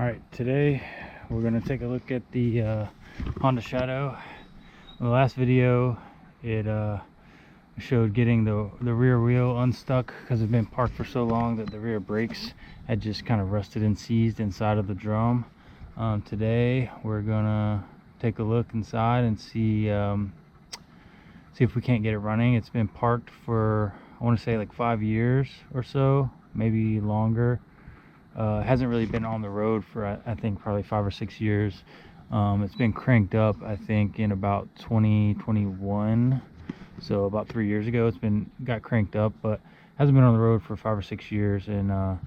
Alright, today we're going to take a look at the Honda Shadow. In the last video it showed getting the rear wheel unstuck because it's been parked for so long that the rear brakes had just kind of rusted and seized inside of the drum. Today we're gonna take a look inside and see if we can't get it running. It's been parked for, I want to say, like 5 years or so, maybe longer. Hasn't really been on the road for I think probably 5 or 6 years. It's been cranked up, I think, in about 2021, so about 3 years ago got cranked up, but hasn't been on the road for 5 or 6 years, and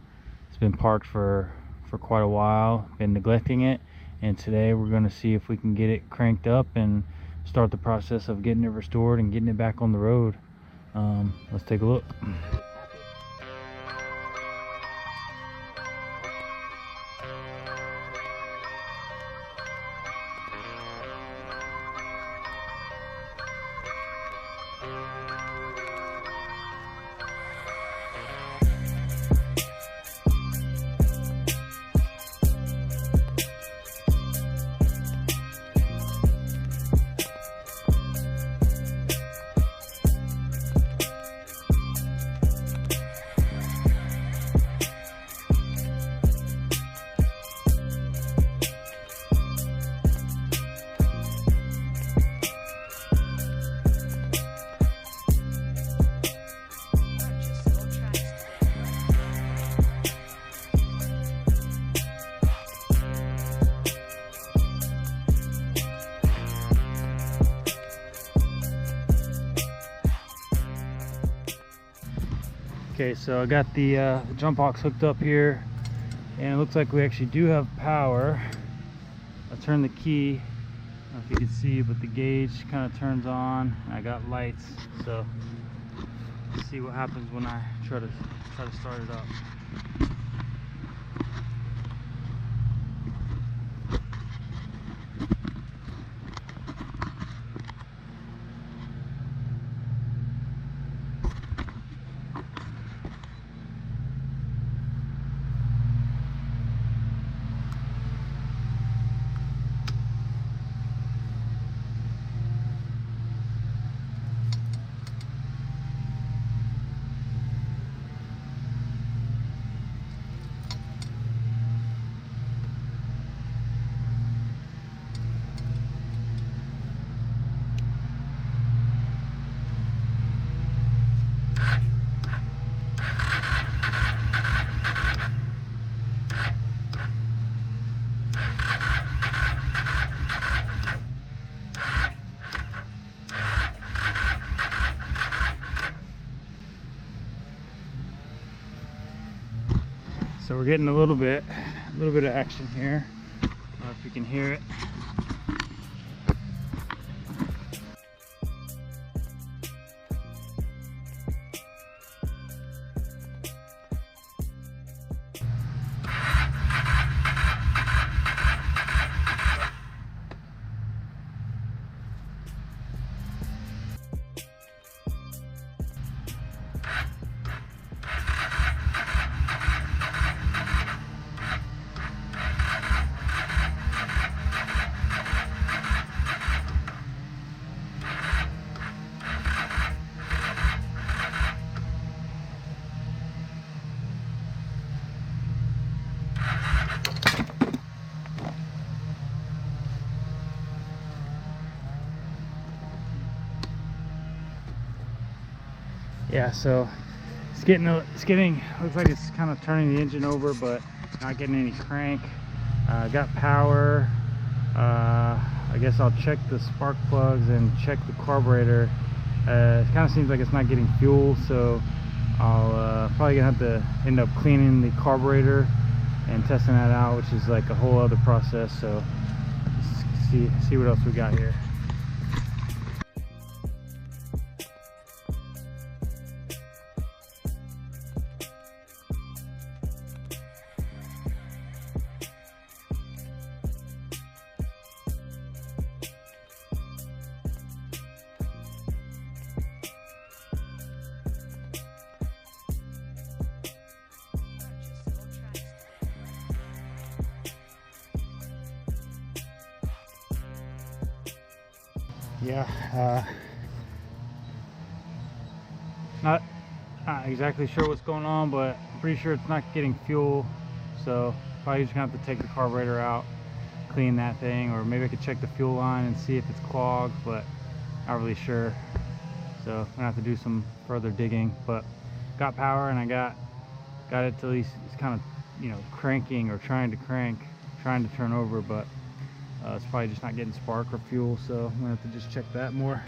it's been parked for quite a while. Been neglecting it, and today we're going to see if we can get it cranked up and start the process of getting it restored and getting it back on the road. Let's take a look. Okay, so I got the jump box hooked up here, and it looks like we actually do have power. I turned the key, I don't know if you can see, but the gauge kind of turns on. I got lights, so let's see what happens when I try to start it up. So we're getting a little bit of action here. I don't know if you can hear it. Yeah, so it's getting looks like it's kind of turning the engine over, but not getting any crank. Got power. I guess I'll check the spark plugs and check the carburetor. It kind of seems like it's not getting fuel, so I'll probably gonna have to end up cleaning the carburetor and testing that out, which is like a whole other process. So let's see what else we got here. Yeah, not exactly sure what's going on, but I'm pretty sure it's not getting fuel, so probably just gonna have to take the carburetor out, clean that thing, or maybe I could check the fuel line and see if it's clogged, but not really sure. So I'm gonna have to do some further digging. But got power, and I got it to at least, it's kind of, you know, cranking or trying to turn over, but it's probably just not getting spark or fuel, so I'm gonna have to just check that more.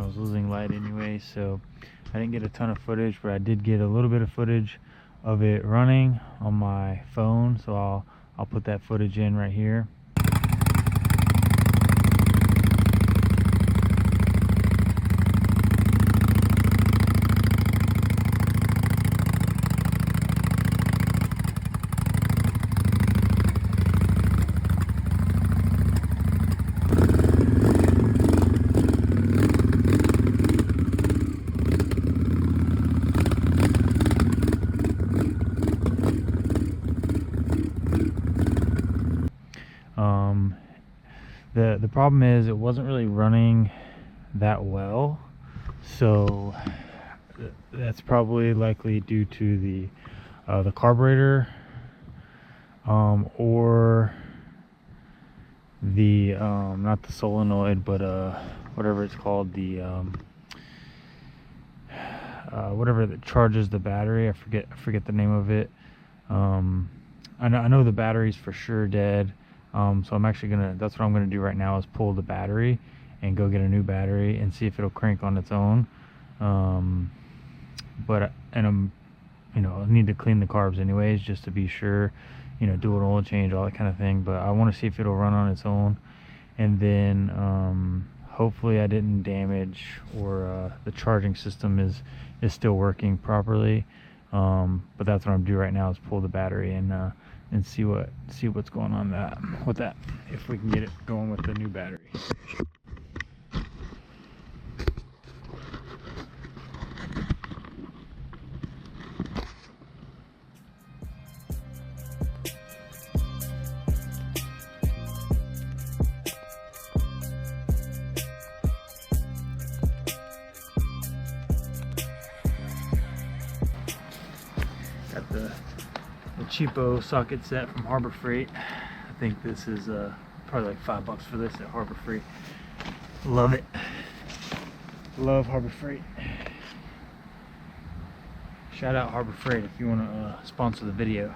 was losing light anyway, so I didn't get a ton of footage, but I did get a little bit of footage of it running on my phone, so I'll put that footage in right here. The problem is it wasn't really running that well, so that's probably likely due to the carburetor, or the not the solenoid, but whatever it's called, the whatever that charges the battery. I forget the name of it. I know the battery's for sure dead. So I'm actually that's what I'm gonna do right now, is pull the battery and go get a new battery and see if it'll crank on its own. But I'm, I need to clean the carbs anyways, just to be sure, do an oil change, all that kind of thing. But I want to see if it'll run on its own, and then hopefully I didn't damage, or the charging system is still working properly. But that's what I'm doing right now, is pull the battery and see what's going on with that, if we can get it going with the new battery. Got the cheapo socket set from Harbor Freight. I think this is probably like $5 for this at Harbor Freight. Love it. Love Harbor Freight. Shout out Harbor Freight if you want to sponsor the video.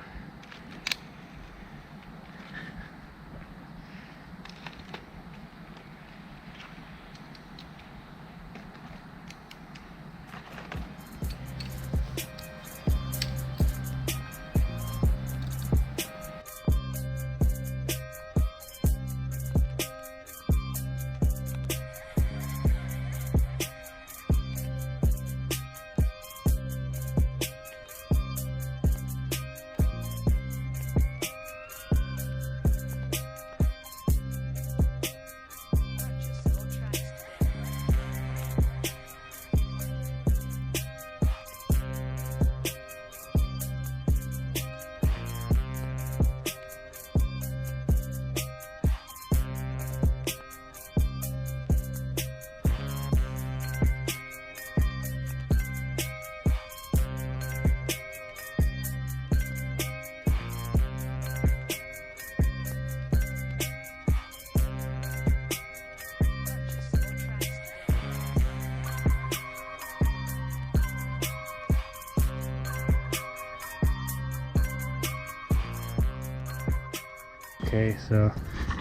Okay, so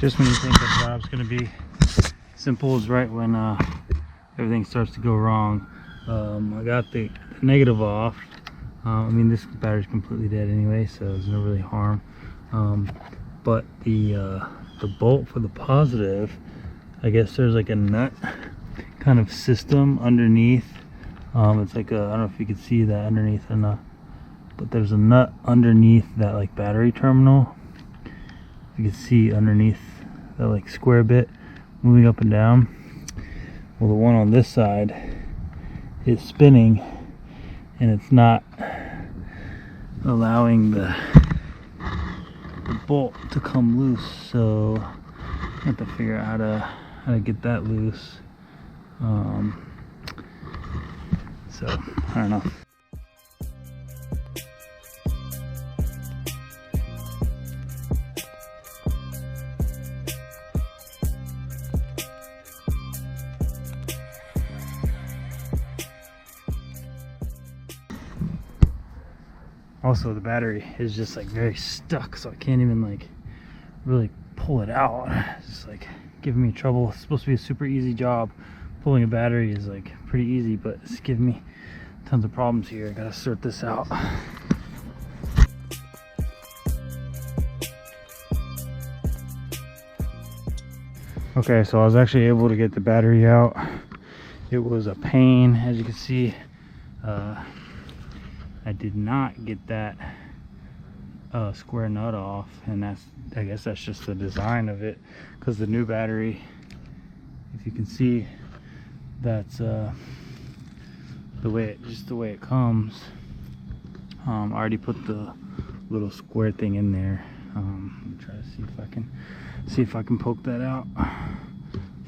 just when you think the job's going to be simple is right when everything starts to go wrong. I got the negative off. I mean, this battery's completely dead anyway, so there's no really harm. But the bolt for the positive, I guess there's like a nut kind of system underneath. It's like I don't know if you can see that underneath enough, but there's a nut underneath that like battery terminal. You can see underneath that like square bit moving up and down. Well, the one on this side is spinning and it's not allowing the bolt to come loose, so I have to figure out how to get that loose. So I don't know. Also, the battery is just like very stuck, so I can't even like really pull it out. It's just like giving me trouble. It's supposed to be a super easy job, pulling a battery is like pretty easy, but it's giving me tons of problems here. I gotta sort this out. Okay, so I was actually able to get the battery out. It was a pain, as you can see. I did not get that square nut off, and I guess that's just the design of it, because the new battery, if you can see, that's just the way it comes. I already put the little square thing in there. Let me try to see if I can poke that out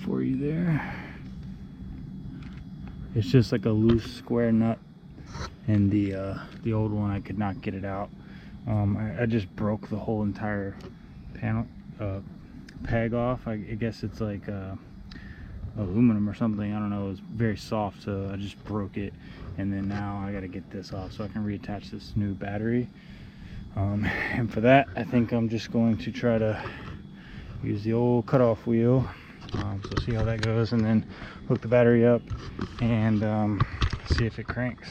for you there. It's just like a loose square nut, and the old one I could not get it out. I just broke the whole entire panel peg off. I guess it's like aluminum or something, I don't know. It was very soft, so I just broke it, and then now I got to get this off so I can reattach this new battery. And for that, I think I'm just going to try to use the old cutoff wheel. So see how that goes, and then hook the battery up and see if it cranks.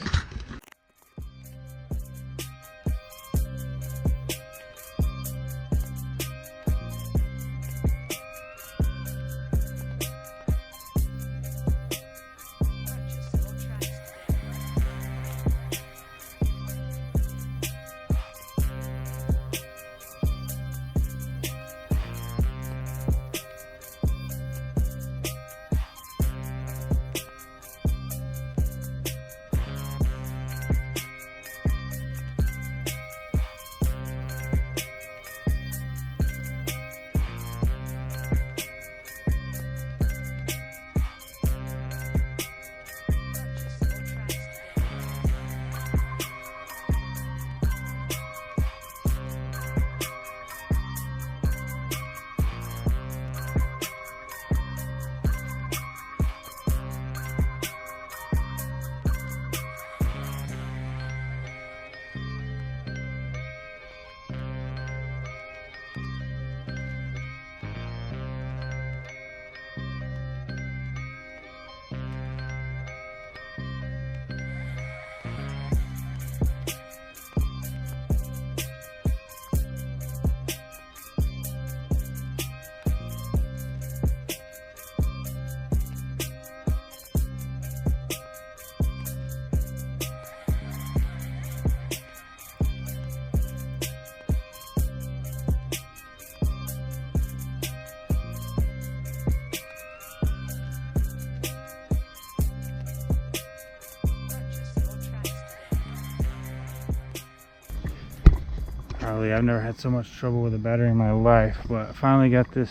I've never had so much trouble with a battery in my life, but I finally got this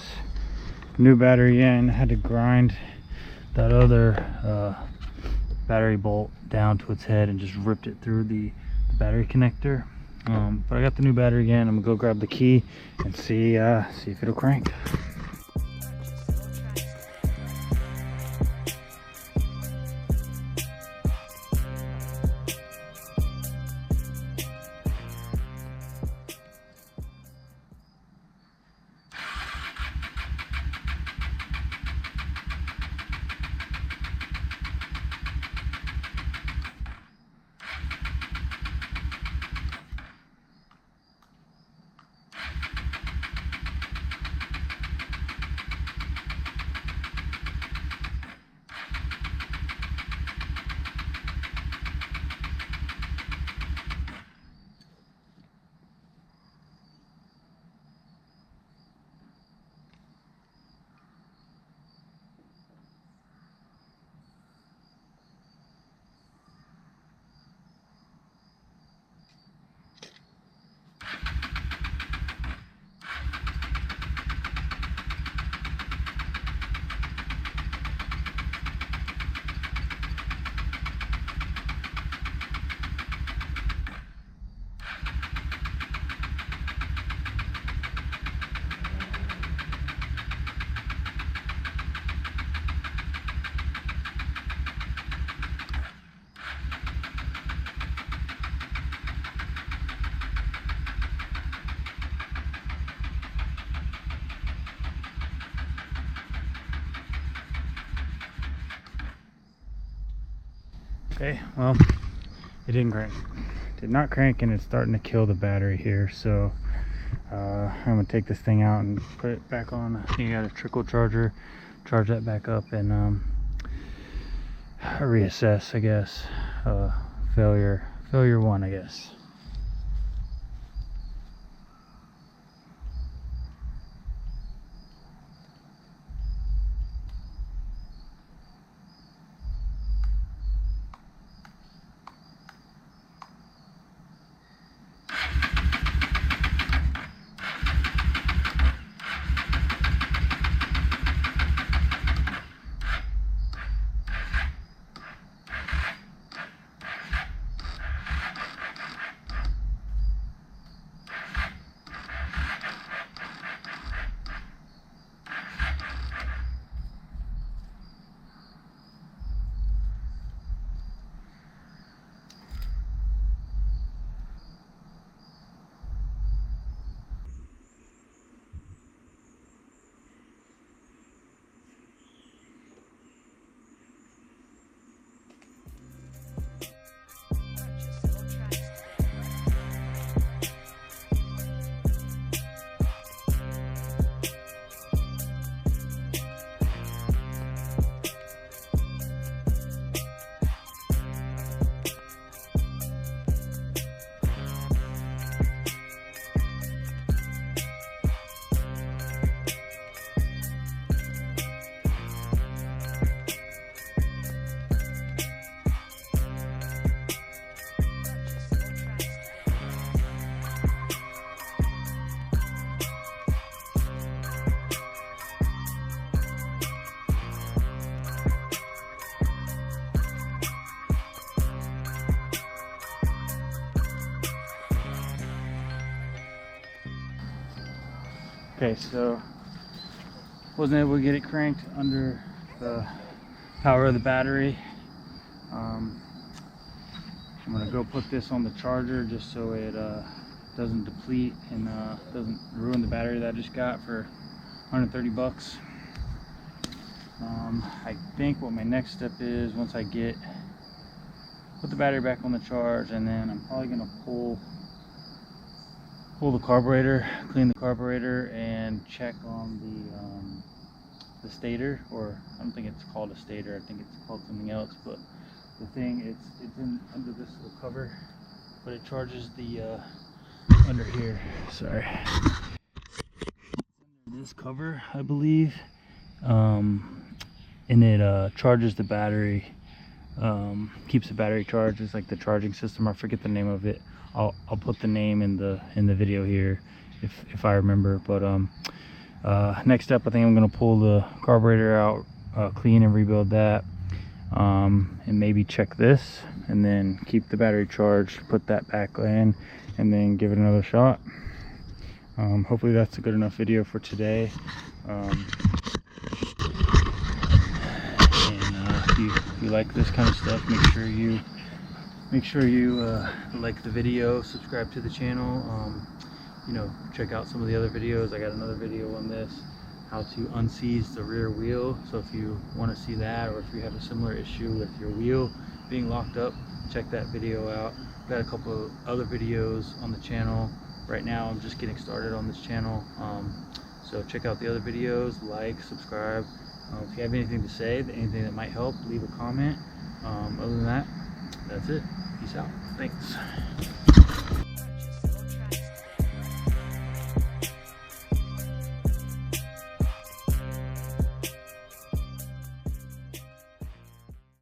new battery in. I had to grind that other battery bolt down to its head and just ripped it through the battery connector. But I got the new battery in. I'm gonna go grab the key and see if it'll crank. Okay, well, it didn't crank. Did not crank, and it's starting to kill the battery here. So I'm gonna take this thing out and put it back on. I think I got a trickle charger. Charge that back up and reassess, I guess. Failure 1, I guess. Okay, so wasn't able to get it cranked under the power of the battery. I'm gonna go put this on the charger just so it doesn't deplete and doesn't ruin the battery that I just got for 130 bucks. I think what my next step is, once I put the battery back on the charge, and then I'm probably gonna pull the carburetor, clean the carburetor, and check on the stator, or I don't think it's called a stator, I think it's called something else, but the thing, it's in under this little cover, but it charges the under here, sorry, under this cover, I believe, and it charges the battery, keeps the battery charged. It's like the charging system, I forget the name of it. I'll put the name in the video here if I remember. But next up, I think I'm gonna pull the carburetor out, clean and rebuild that, and maybe check this, and then keep the battery charged, put that back in, and then give it another shot. Hopefully that's a good enough video for today. If you like this kind of stuff, make sure you like the video, subscribe to the channel, you know, check out some of the other videos. I got another video on this, how to unseize the rear wheel, so if you want to see that, or if you have a similar issue with your wheel being locked up, check that video out. Got a couple of other videos on the channel. Right now I'm just getting started on this channel, so check out the other videos, like, subscribe. If you have anything to say, anything that might help, leave a comment. Other than that, that's it. Peace out. Thanks.